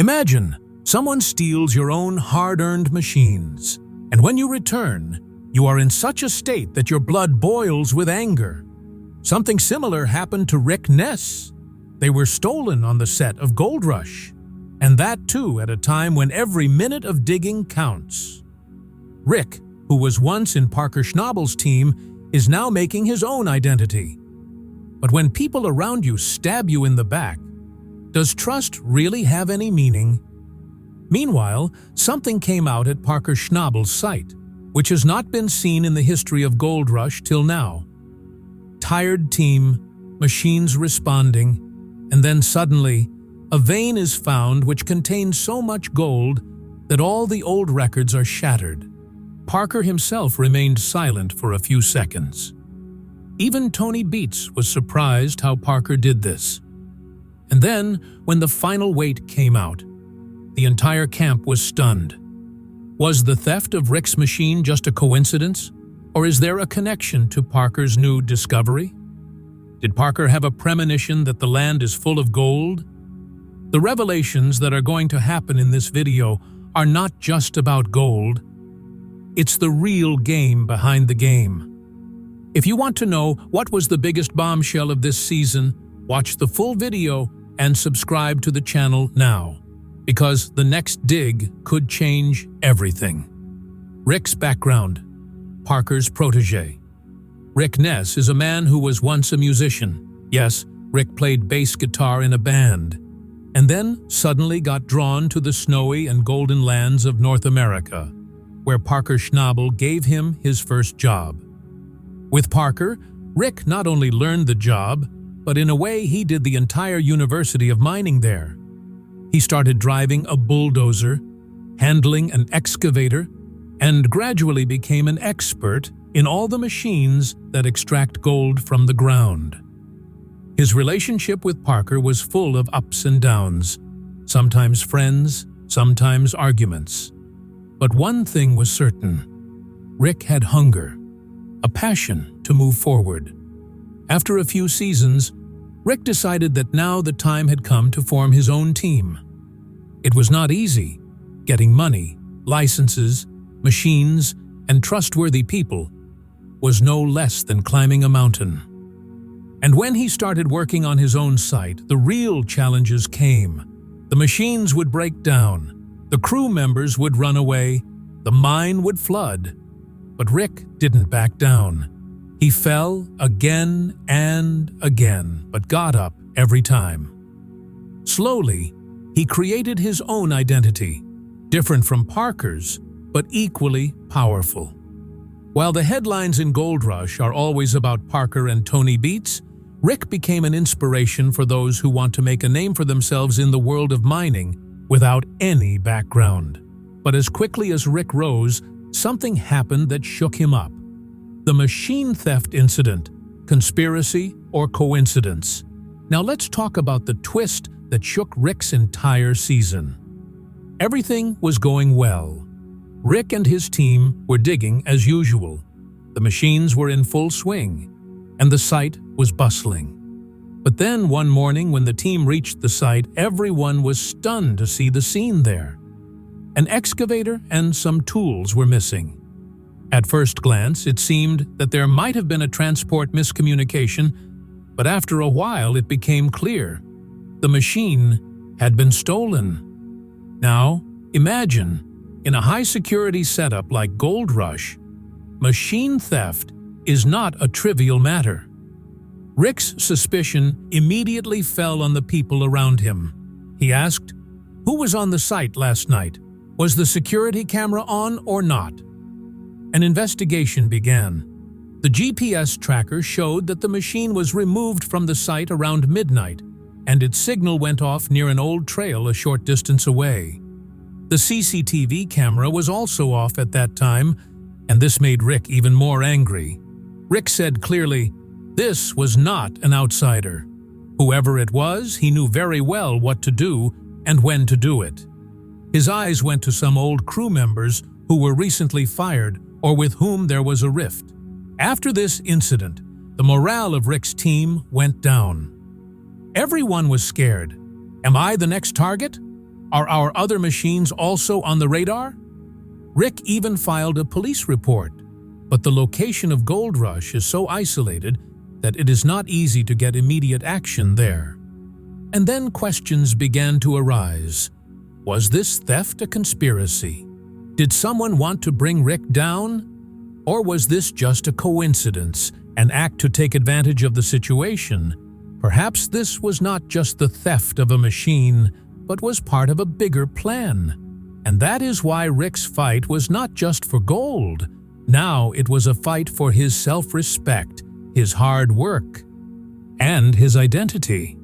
Imagine someone steals your own hard-earned machines, and when you return, you are in such a state that your blood boils with anger. Something similar happened to Rick Ness. They were stolen on the set of Gold Rush, and that too at a time when every minute of digging counts. Rick, who was once in Parker Schnabel's team, is now making his own identity. But when people around you stab you in the back, does trust really have any meaning? Meanwhile, something came out at Parker Schnabel's site, which has not been seen in the history of Gold Rush till now. Tired team, machines responding, and then suddenly, a vein is found which contains so much gold that all the old records are shattered. Parker himself remained silent for a few seconds. Even Tony Beets was surprised how Parker did this. And then, when the final weight came out, the entire camp was stunned. Was the theft of Rick's machine just a coincidence, or is there a connection to Parker's new discovery? Did Parker have a premonition that the land is full of gold? The revelations that are going to happen in this video are not just about gold. It's the real game behind the game. If you want to know what was the biggest bombshell of this season, watch the full video and subscribe to the channel now, because the next dig could change everything. Rick's background. Parker's protege. Rick Ness is a man who was once a musician. Yes, Rick played bass guitar in a band, and then suddenly got drawn to the snowy and golden lands of North America, where Parker Schnabel gave him his first job. With Parker, Rick not only learned the job, but in a way he did the entire University of Mining there. He started driving a bulldozer, handling an excavator, and gradually became an expert in all the machines that extract gold from the ground. His relationship with Parker was full of ups and downs, sometimes friends, sometimes arguments. But one thing was certain: Rick had hunger, a passion to move forward. After a few seasons, Rick decided that now the time had come to form his own team. It was not easy. Getting money, licenses, machines, and trustworthy people was no less than climbing a mountain. And when he started working on his own site, the real challenges came. The machines would break down, the crew members would run away, the mine would flood. But Rick didn't back down. He fell again and again, but got up every time. Slowly, he created his own identity, different from Parker's, but equally powerful. While the headlines in Gold Rush are always about Parker and Tony Beets, Rick became an inspiration for those who want to make a name for themselves in the world of mining without any background. But as quickly as Rick rose, something happened that shook him up. The machine theft incident, conspiracy or coincidence? Now let's talk about the twist that shook Rick's entire season. Everything was going well. Rick and his team were digging as usual. The machines were in full swing, and the site was bustling. But then one morning when the team reached the site, everyone was stunned to see the scene there. An excavator and some tools were missing. At first glance, it seemed that there might have been a transport miscommunication, but after a while it became clear. The machine had been stolen. Now, imagine, in a high-security setup like Gold Rush, machine theft is not a trivial matter. Rick's suspicion immediately fell on the people around him. He asked, "Who was on the site last night? Was the security camera on or not?" An investigation began. The GPS tracker showed that the machine was removed from the site around midnight, and its signal went off near an old trail a short distance away. The CCTV camera was also off at that time, and this made Rick even more angry. Rick said clearly, this was not an outsider. Whoever it was, he knew very well what to do and when to do it. His eyes went to some old crew members who were recently fired or with whom there was a rift. After this incident, the morale of Rick's team went down. Everyone was scared. Am I the next target? Are our other machines also on the radar? Rick even filed a police report, but the location of Gold Rush is so isolated that it is not easy to get immediate action there. And then questions began to arise. Was this theft a conspiracy? Did someone want to bring Rick down? Or was this just a coincidence, an act to take advantage of the situation? Perhaps this was not just the theft of a machine, but was part of a bigger plan. And that is why Rick's fight was not just for gold. Now it was a fight for his self-respect, his hard work, and his identity.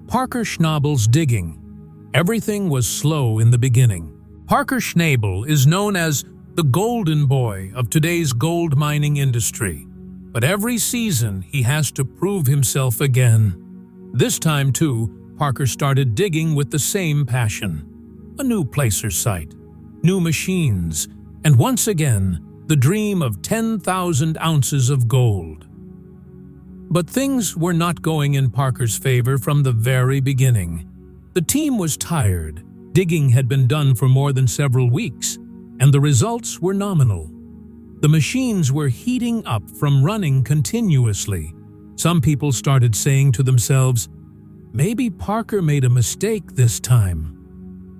Parker Schnabel's digging. Everything was slow in the beginning. Parker Schnabel is known as the golden boy of today's gold mining industry. But every season he has to prove himself again. This time too, Parker started digging with the same passion. A new placer site, new machines, and once again, the dream of 10,000 ounces of gold. But things were not going in Parker's favor from the very beginning. The team was tired. Digging had been done for more than several weeks, and the results were nominal. The machines were heating up from running continuously. Some people started saying to themselves, maybe Parker made a mistake this time.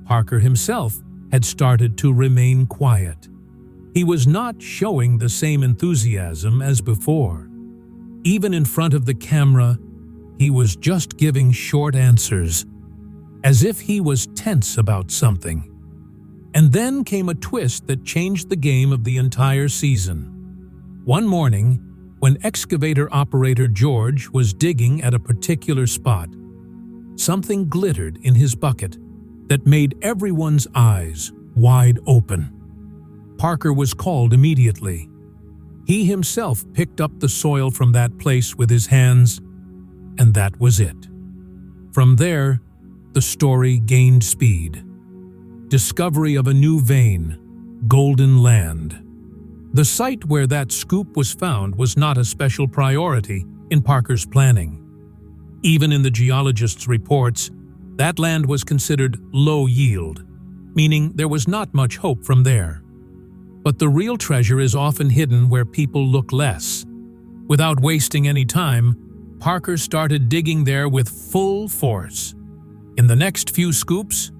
Parker himself had started to remain quiet. He was not showing the same enthusiasm as before. Even in front of the camera, he was just giving short answers, as if he was tense about something. And then came a twist that changed the game of the entire season. One morning, when excavator operator George was digging at a particular spot, something glittered in his bucket that made everyone's eyes wide open. Parker was called immediately. He himself picked up the soil from that place with his hands, and that was it. From there, the story gained speed. Discovery of a new vein, Golden Land. The site where that scoop was found was not a special priority in Parker's planning. Even in the geologist's reports, that land was considered low yield, meaning there was not much hope from there. But the real treasure is often hidden where people look less. Without wasting any time, Parker started digging there with full force. In the next few scoops,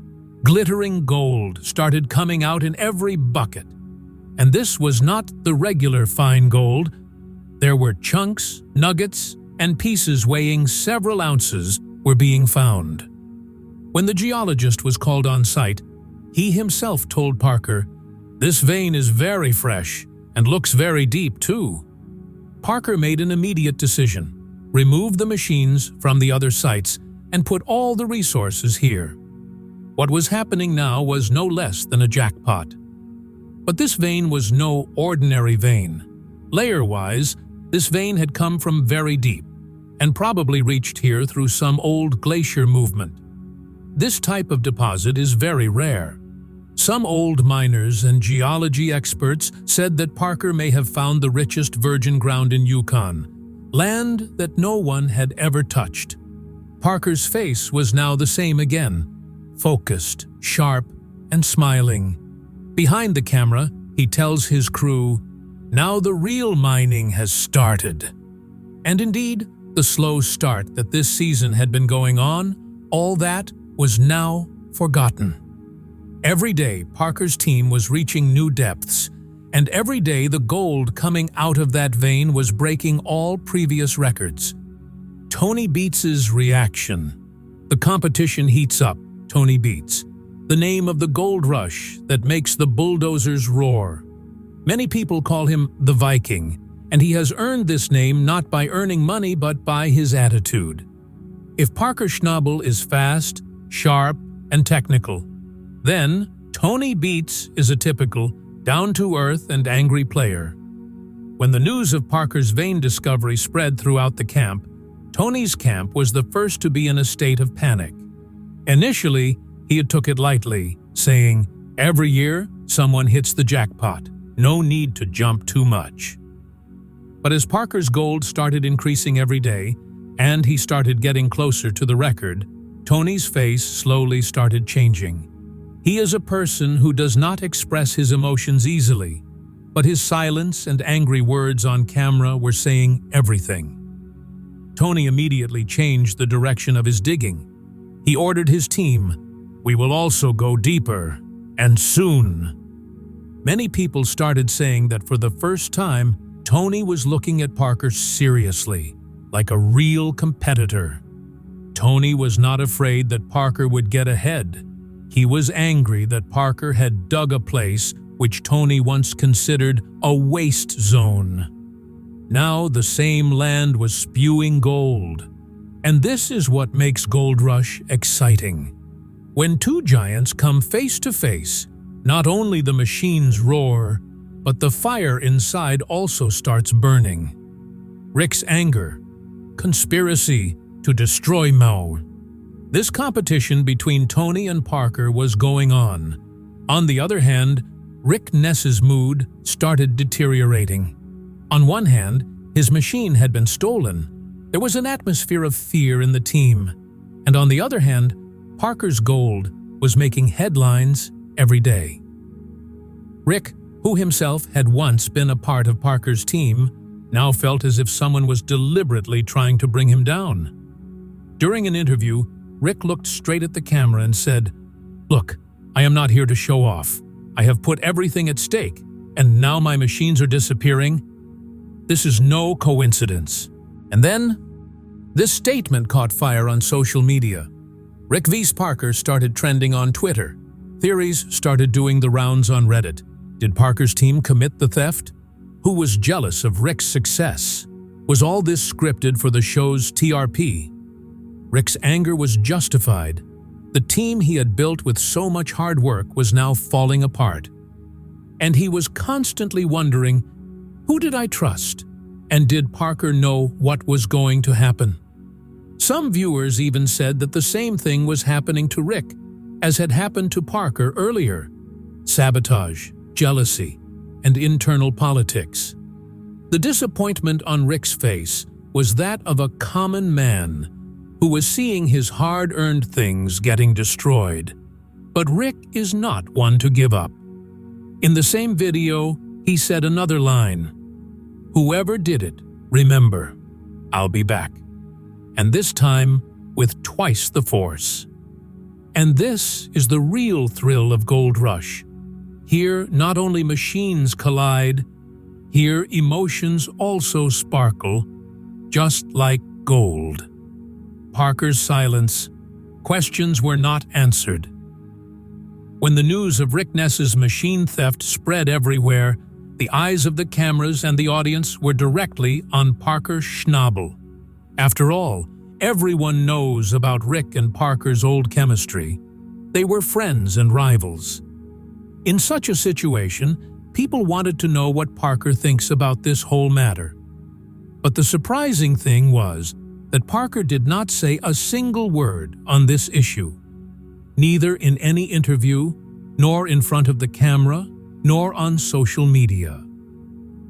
glittering gold started coming out in every bucket. And this was not the regular fine gold. There were chunks, nuggets, and pieces weighing several ounces were being found. When the geologist was called on site, he himself told Parker, "This vein is very fresh and looks very deep too." Parker made an immediate decision, removed the machines from the other sites and put all the resources here. What was happening now was no less than a jackpot. But this vein was no ordinary vein. Layer-wise, this vein had come from very deep and probably reached here through some old glacier movement. This type of deposit is very rare. Some old miners and geology experts said that Parker may have found the richest virgin ground in Yukon, land that no one had ever touched. Parker's face was now the same again, focused, sharp, and smiling. Behind the camera, he tells his crew, "Now the real mining has started." And indeed, the slow start that this season had been going on, all that was now forgotten. Every day, Parker's team was reaching new depths, and every day the gold coming out of that vein was breaking all previous records. Tony Beets' reaction. The competition heats up. Tony Beets, the name of the gold rush that makes the bulldozers roar. Many people call him the Viking, and he has earned this name not by earning money but by his attitude. If Parker Schnabel is fast, sharp, and technical, then Tony Beets is a typical, down-to-earth and angry player. When the news of Parker's vein discovery spread throughout the camp, Tony's camp was the first to be in a state of panic. Initially, he took it lightly, saying, "Every year, someone hits the jackpot. No need to jump too much." But as Parker's gold started increasing every day, and he started getting closer to the record, Tony's face slowly started changing. He is a person who does not express his emotions easily, but his silence and angry words on camera were saying everything. Tony immediately changed the direction of his digging. He ordered his team, "We will also go deeper, and soon." Many people started saying that for the first time, Tony was looking at Parker seriously, like a real competitor. Tony was not afraid that Parker would get ahead. He was angry that Parker had dug a place which Tony once considered a waste zone. Now the same land was spewing gold. And this is what makes Gold Rush exciting. When two giants come face to face, not only the machines roar, but the fire inside also starts burning. Rick's anger, conspiracy to destroy Mao. This competition between Tony and Parker was going on. On the other hand, Rick Ness's mood started deteriorating. On one hand, his machine had been stolen. There was an atmosphere of fear in the team. And on the other hand, Parker's gold was making headlines every day. Rick, who himself had once been a part of Parker's team, now felt as if someone was deliberately trying to bring him down. During an interview, Rick looked straight at the camera and said, "Look, I am not here to show off. I have put everything at stake, and now my machines are disappearing. This is no coincidence." And then, this statement caught fire on social media. Rick vs. Parker started trending on Twitter. Theories started doing the rounds on Reddit. Did Parker's team commit the theft? Who was jealous of Rick's success? Was all this scripted for the show's TRP? Rick's anger was justified. The team he had built with so much hard work was now falling apart. And he was constantly wondering, who did I trust? And did Parker know what was going to happen? Some viewers even said that the same thing was happening to Rick, as had happened to Parker earlier. Sabotage, jealousy, and internal politics. The disappointment on Rick's face was that of a common man who was seeing his hard-earned things getting destroyed. But Rick is not one to give up. In the same video, he said another line, "Whoever did it, remember, I'll be back." And this time, with twice the force. And this is the real thrill of Gold Rush. Here, not only machines collide, here emotions also sparkle, just like gold. Parker's silence. Questions were not answered. When the news of Rick Ness's machine theft spread everywhere, the eyes of the cameras and the audience were directly on Parker Schnabel. After all, everyone knows about Rick and Parker's old chemistry. They were friends and rivals. In such a situation, people wanted to know what Parker thinks about this whole matter. But the surprising thing was that Parker did not say a single word on this issue, neither in any interview, nor in front of the camera, nor on social media.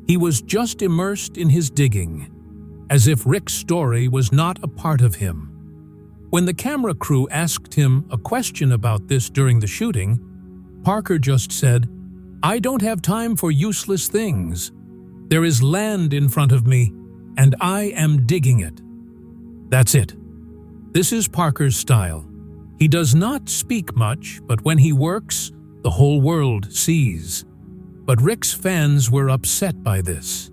He was just immersed in his digging, as if Rick's story was not a part of him. When the camera crew asked him a question about this during the shooting, Parker just said, "I don't have time for useless things. There is land in front of me, and I am digging it." That's it. This is Parker's style. He does not speak much, but when he works, the whole world sees. But Rick's fans were upset by this.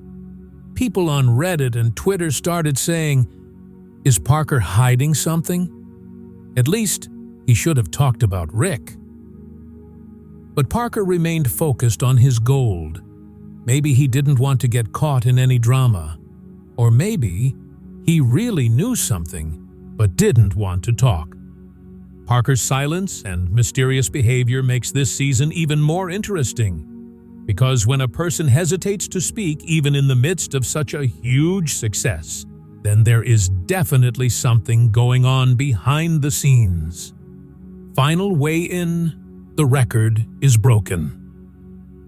People on Reddit and Twitter started saying, "Is Parker hiding something? At least, he should have talked about Rick." But Parker remained focused on his gold. Maybe he didn't want to get caught in any drama. Or maybe he really knew something, but didn't want to talk. Parker's silence and mysterious behavior makes this season even more interesting. Because when a person hesitates to speak even in the midst of such a huge success, then there is definitely something going on behind the scenes. Final weigh-in, the record is broken.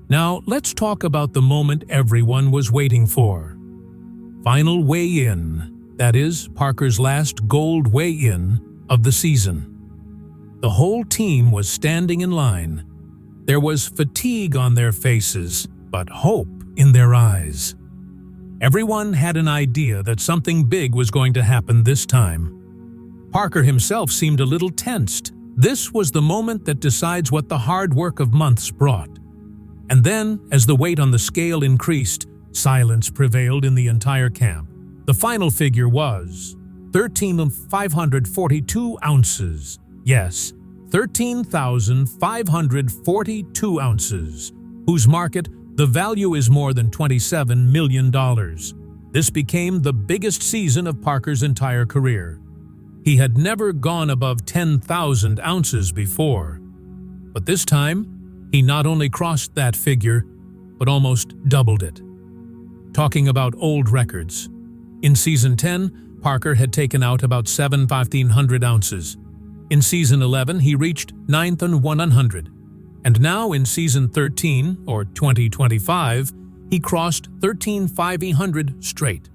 Now let's talk about the moment everyone was waiting for. Final weigh-in, that is, Parker's last gold weigh-in, of the season. The whole team was standing in line. There was fatigue on their faces, but hope in their eyes. Everyone had an idea that something big was going to happen this time. Parker himself seemed a little tensed. This was the moment that decides what the hard work of months brought. And then, as the weight on the scale increased, silence prevailed in the entire camp. The final figure was 13,542 ounces. Yes, 13,542 ounces, whose market, the value is more than $27 million. This became the biggest season of Parker's entire career. He had never gone above 10,000 ounces before. But this time, he not only crossed that figure, but almost doubled it. Talking about old records, in Season 10, Parker had taken out about 1,500 ounces. In Season 11, he reached 9,100. And now in Season 13, or 2025, he crossed 13,500 straight.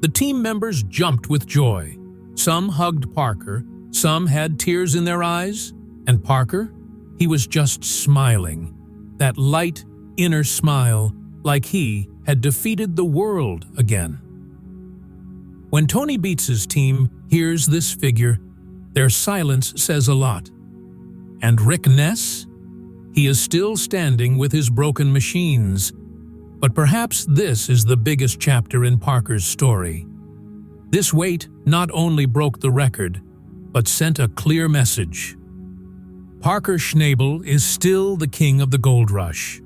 The team members jumped with joy. Some hugged Parker, some had tears in their eyes, and Parker, he was just smiling. That light, inner smile, like he had defeated the world again. When Tony Beets' team hears this figure, their silence says a lot. And Rick Ness? He is still standing with his broken machines. But perhaps this is the biggest chapter in Parker's story. This weight not only broke the record, but sent a clear message. Parker Schnabel is still the king of the gold rush.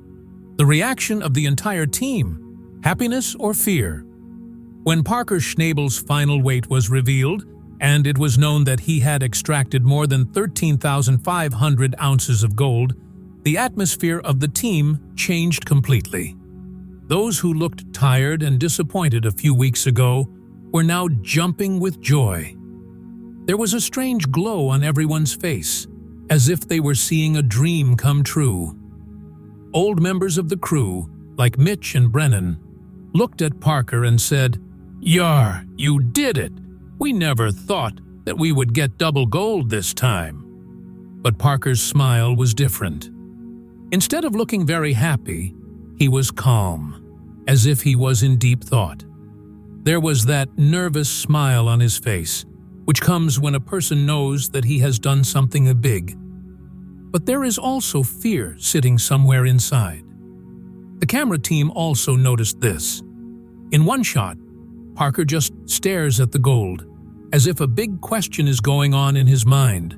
The reaction of the entire team, happiness or fear? When Parker Schnabel's final weight was revealed, and it was known that he had extracted more than 13,500 ounces of gold, the atmosphere of the team changed completely. Those who looked tired and disappointed a few weeks ago were now jumping with joy. There was a strange glow on everyone's face, as if they were seeing a dream come true. Old members of the crew, like Mitch and Brennan, looked at Parker and said, "Yar, you did it! We never thought that we would get double gold this time." But Parker's smile was different. Instead of looking very happy, he was calm, as if he was in deep thought. There was that nervous smile on his face, which comes when a person knows that he has done something big. But there is also fear sitting somewhere inside. The camera team also noticed this. In one shot, Parker just stares at the gold, as if a big question is going on in his mind.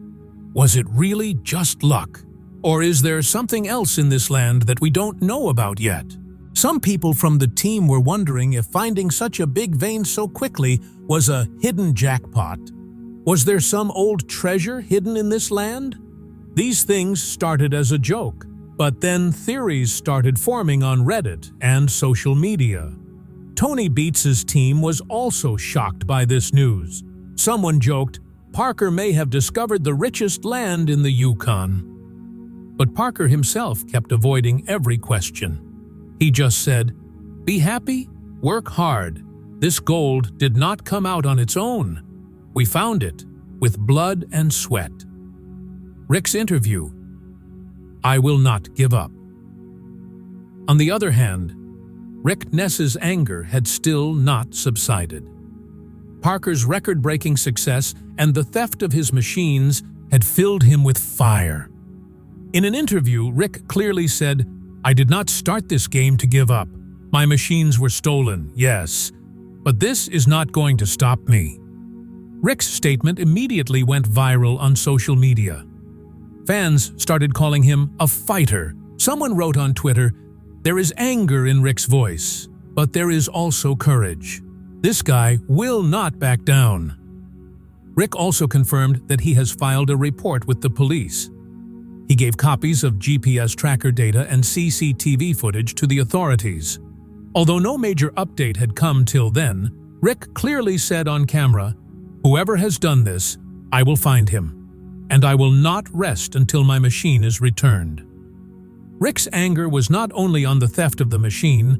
Was it really just luck? Or is there something else in this land that we don't know about yet? Some people from the team were wondering if finding such a big vein so quickly was a hidden jackpot. Was there some old treasure hidden in this land? These things started as a joke, but then theories started forming on Reddit and social media. Tony Beets' team was also shocked by this news. Someone joked, Parker may have discovered the richest land in the Yukon. But Parker himself kept avoiding every question. He just said, "Be happy, work hard. This gold did not come out on its own. We found it with blood and sweat." Rick's interview, "I will not give up." On the other hand, Rick Ness's anger had still not subsided. Parker's record-breaking success and the theft of his machines had filled him with fire. In an interview, Rick clearly said, "I did not start this game to give up. My machines were stolen, yes, but this is not going to stop me." Rick's statement immediately went viral on social media. Fans started calling him a fighter. Someone wrote on Twitter, "There is anger in Rick's voice, but there is also courage. This guy will not back down." Rick also confirmed that he has filed a report with the police. He gave copies of GPS tracker data and CCTV footage to the authorities. Although no major update had come till then, Rick clearly said on camera, "Whoever has done this, I will find him, and I will not rest until my machine is returned." Rick's anger was not only on the theft of the machine,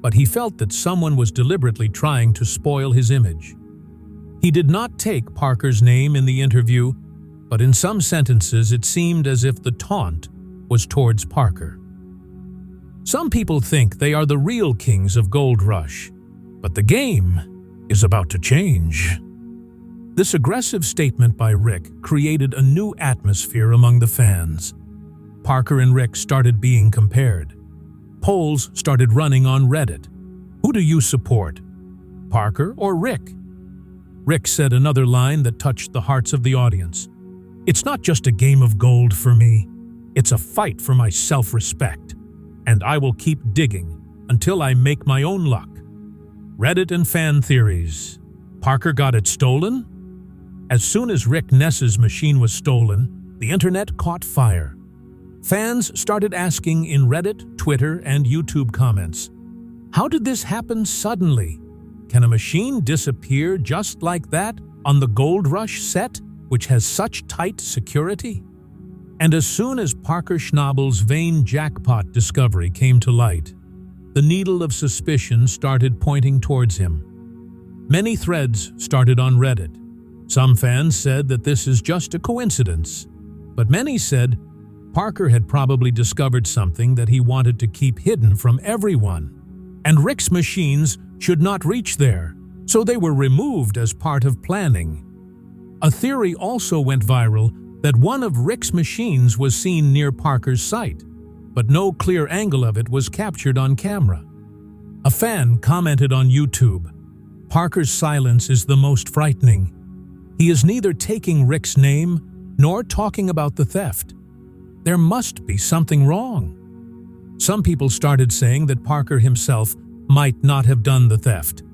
but he felt that someone was deliberately trying to spoil his image. He did not take Parker's name in the interview, but in some sentences it seemed as if the taunt was towards Parker. Some people think they are the real kings of Gold Rush, but the game is about to change. This aggressive statement by Rick created a new atmosphere among the fans. Parker and Rick started being compared. Polls started running on Reddit. Who do you support, Parker or Rick? Rick said another line that touched the hearts of the audience. It's not just a game of gold for me. It's a fight for my self-respect. And I will keep digging until I make my own luck. Reddit and fan theories. Parker got it stolen? As soon as Rick Ness's machine was stolen, the internet caught fire. Fans started asking in Reddit, Twitter, and YouTube comments, how did this happen suddenly? Can a machine disappear just like that on the Gold Rush set, which has such tight security? And as soon as Parker Schnabel's vain jackpot discovery came to light, the needle of suspicion started pointing towards him. Many threads started on Reddit. Some fans said that this is just a coincidence, but many said Parker had probably discovered something that he wanted to keep hidden from everyone, and Rick's machines should not reach there, so they were removed as part of planning. A theory also went viral that one of Rick's machines was seen near Parker's site, but no clear angle of it was captured on camera. A fan commented on YouTube, Parker's silence is the most frightening. He is neither taking Rick's name nor talking about the theft. There must be something wrong. Some people started saying that Parker himself might not have done the theft,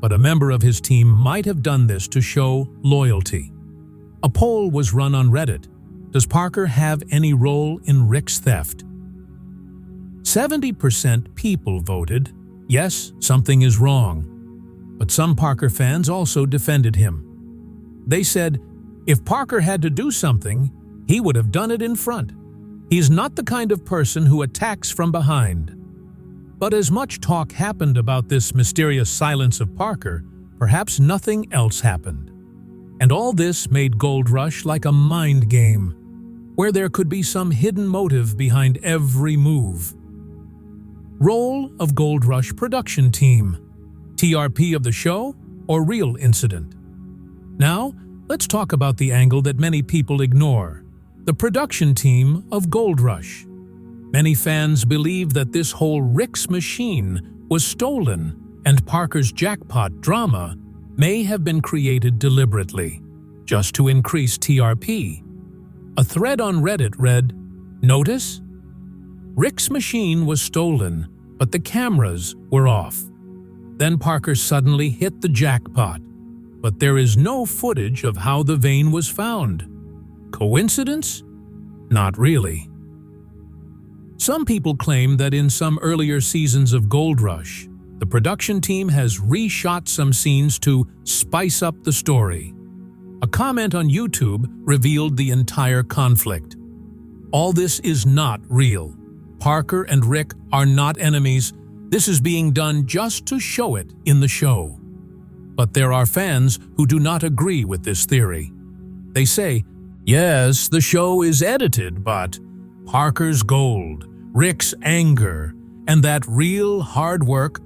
but a member of his team might have done this to show loyalty. A poll was run on Reddit. Does Parker have any role in Rick's theft? 70% people voted, yes, something is wrong. But some Parker fans also defended him. They said, if Parker had to do something, he would have done it in front. He's not the kind of person who attacks from behind. But as much talk happened about this mysterious silence of Parker, perhaps nothing else happened. And all this made Gold Rush like a mind game, where there could be some hidden motive behind every move. Role of Gold Rush production team. TRP of the show or real incident? Now, let's talk about the angle that many people ignore. The production team of Gold Rush. Many fans believe that this whole Rick's machine was stolen and Parker's jackpot drama may have been created deliberately, just to increase TRP. A thread on Reddit read, "Notice? Rick's machine was stolen, but the cameras were off. Then Parker suddenly hit the jackpot, but there is no footage of how the vein was found. Coincidence? Not really." Some people claim that in some earlier seasons of Gold Rush, the production team has reshot some scenes to spice up the story. A comment on YouTube revealed the entire conflict. All this is not real. Parker and Rick are not enemies. This is being done just to show it in the show. But there are fans who do not agree with this theory. They say, yes, the show is edited, but Parker's gold, Rick's anger, and that real hard work,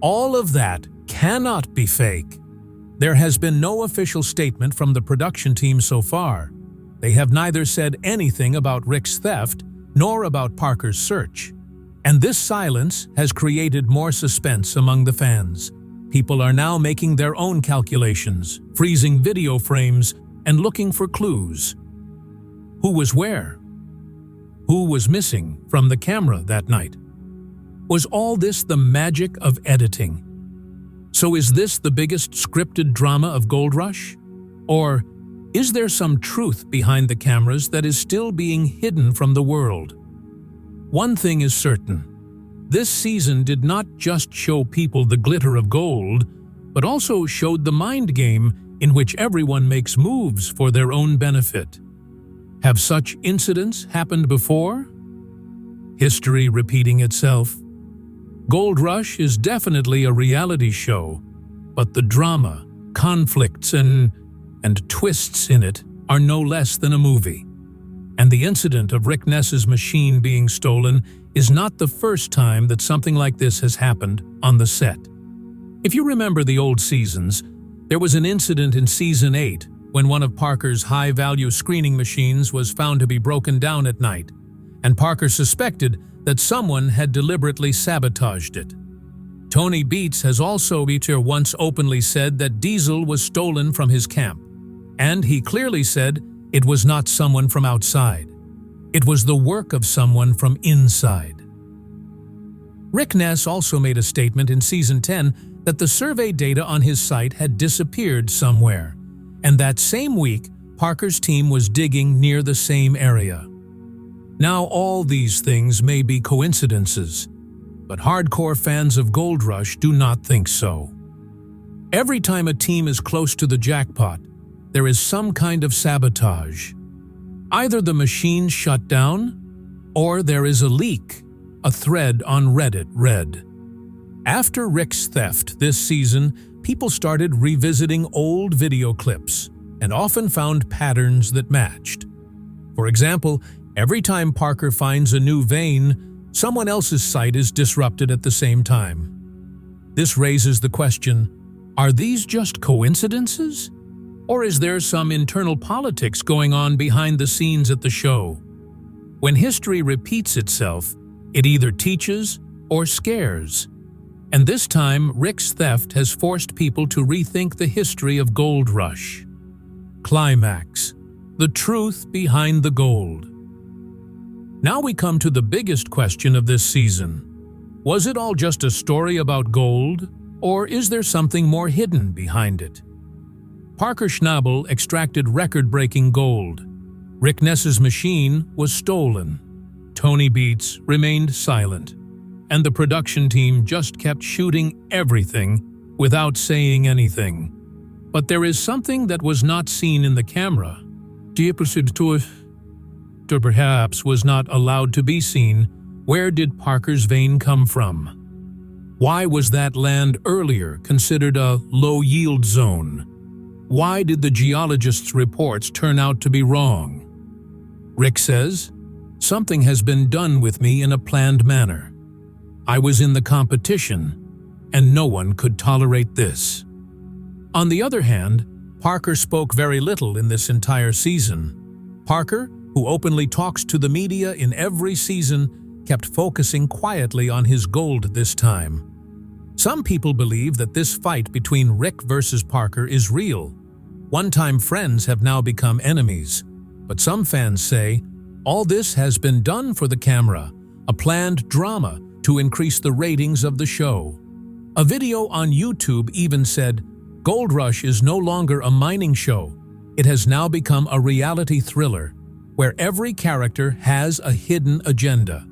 all of that cannot be fake. There has been no official statement from the production team so far. They have neither said anything about Rick's theft nor about Parker's search. And this silence has created more suspense among the fans. People are now making their own calculations, freezing video frames, and looking for clues. Who was where? Who was missing from the camera that night? Was all this the magic of editing? So is this the biggest scripted drama of Gold Rush? Or is there some truth behind the cameras that is still being hidden from the world? One thing is certain. This season did not just show people the glitter of gold, but also showed the mind game in which everyone makes moves for their own benefit. Have such incidents happened before? History repeating itself. Gold Rush is definitely a reality show, but the drama, conflicts, and twists in it are no less than a movie. And the incident of Rick Ness's machine being stolen is not the first time that something like this has happened on the set. If you remember the old seasons, there was an incident in Season 8 when one of Parker's high-value screening machines was found to be broken down at night, and Parker suspected that someone had deliberately sabotaged it. Tony Beets has also once openly said that Diesel was stolen from his camp, and he clearly said it was not someone from outside. It was the work of someone from inside. Rick Ness also made a statement in Season 10 that the survey data on his site had disappeared somewhere, and that same week, Parker's team was digging near the same area. Now, all these things may be coincidences, but hardcore fans of Gold Rush do not think so. Every time a team is close to the jackpot, there is some kind of sabotage. Either the machine shut down, or there is a leak, a thread on Reddit read. After Rick's theft this season, people started revisiting old video clips and often found patterns that matched. For example, every time Parker finds a new vein, someone else's site is disrupted at the same time. This raises the question, are these just coincidences? Or is there some internal politics going on behind the scenes at the show? When history repeats itself, it either teaches or scares. And this time, Rick's theft has forced people to rethink the history of Gold Rush. Climax, the truth behind the gold. Now we come to the biggest question of this season. Was it all just a story about gold, or is there something more hidden behind it? Parker Schnabel extracted record-breaking gold. Rick Ness's machine was stolen. Tony Beets remained silent. And the production team just kept shooting everything without saying anything. But there is something that was not seen in the camera. Perhaps was not allowed to be seen. Where did Parker's vein come from? Why was that land earlier considered a low-yield zone? Why did the geologists' reports turn out to be wrong? Rick says, "Something has been done with me in a planned manner. I was in the competition, and no one could tolerate this." On the other hand, Parker spoke very little in this entire season. Parker, who openly talks to the media in every season, kept focusing quietly on his gold this time. Some people believe that this fight between Rick versus Parker is real. One-time friends have now become enemies. But some fans say, all this has been done for the camera, a planned drama to increase the ratings of the show. A video on YouTube even said, Gold Rush is no longer a mining show. It has now become a reality thriller, where every character has a hidden agenda.